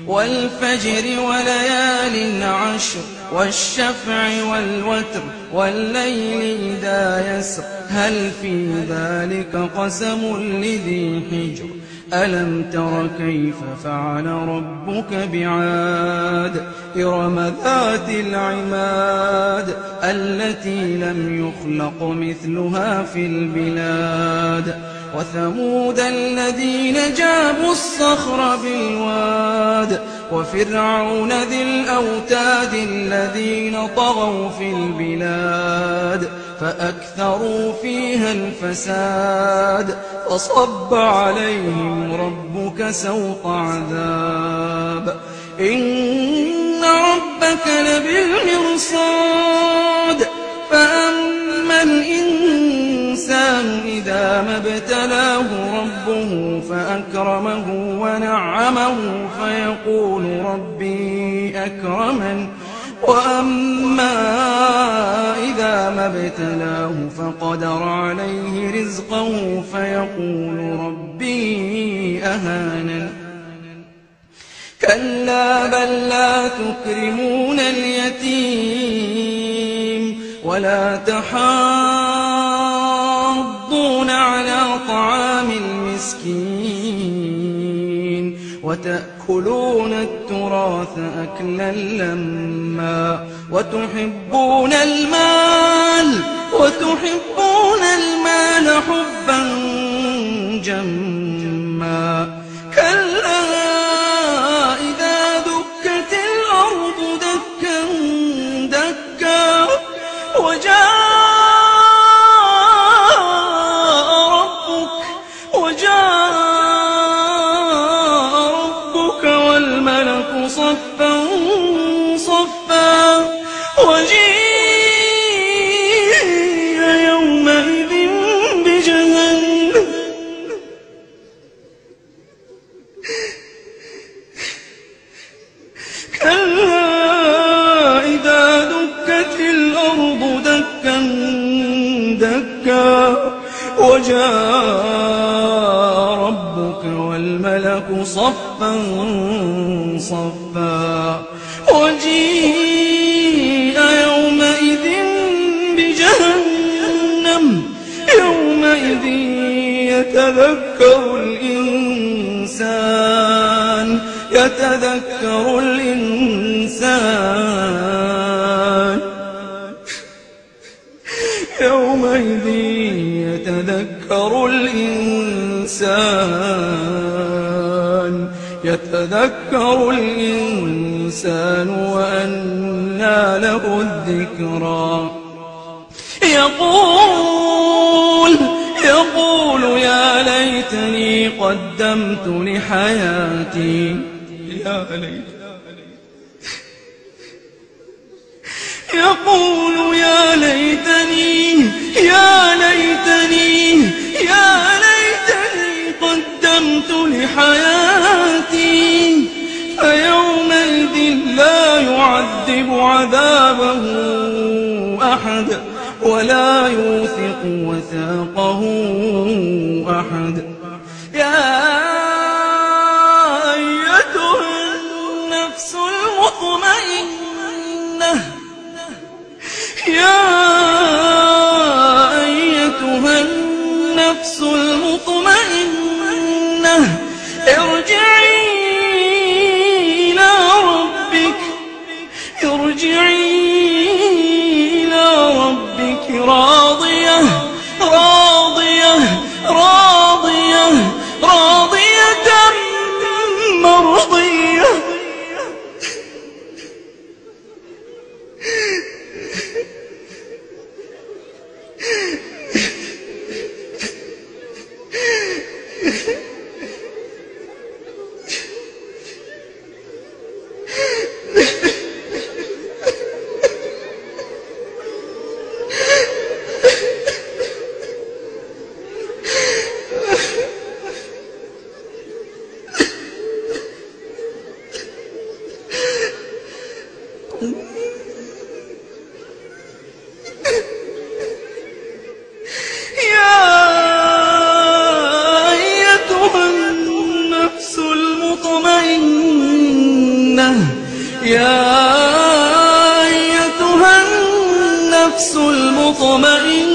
والفجر وليال عشر والشفع والوتر والليل إذا يسر هل في ذلك قسم لذي حجر ألم تر كيف فعل ربك بعاد إرم ذات العماد التي لم يخلق مثلها في البلاد وثمود الذين جابوا الصخر بالواد وفرعون ذي الأوتاد الذين طغوا في البلاد فأكثروا فيها الفساد فصب عليهم ربك سوط عذاب إن ربك لبالمرصاد فأما الإنسان إذا ما ابتلاه ربه فأكرمه ونعمه فيقول ربي أكرمن وأما إذا ما ابتلاه فقدر عليه رزقه فيقول ربي أهانن كلا بل لا تكرمون اليتيم ولا تحاضون على طعام المسكين وتأكلون التراث أكلا لما وتحبون المال حبا جما كلا إذا دكت الأرض دكا دكا وجاء ربك والملك صفا صفا وجيء يومئذ بجهنم كلا إذا دكت الأرض دكا دكا وجاء ربك والملك صفا صفا وجيء يومئذ بجهنم يومئذ يتذكر الإنسان يومئذ يتذكر الإنسان وأنى له الذكرى يقول يا ليتني قدمت لحياتي يقول يا ليتني قدمت لحياتي فيومئذ لا يعذب عذابه أحد ولا يوثق وثاقه أحد يا أيتها النفس المطمئنة ارجعي إلى ربك راضية مرضية يا أيتها النفس المطمئنة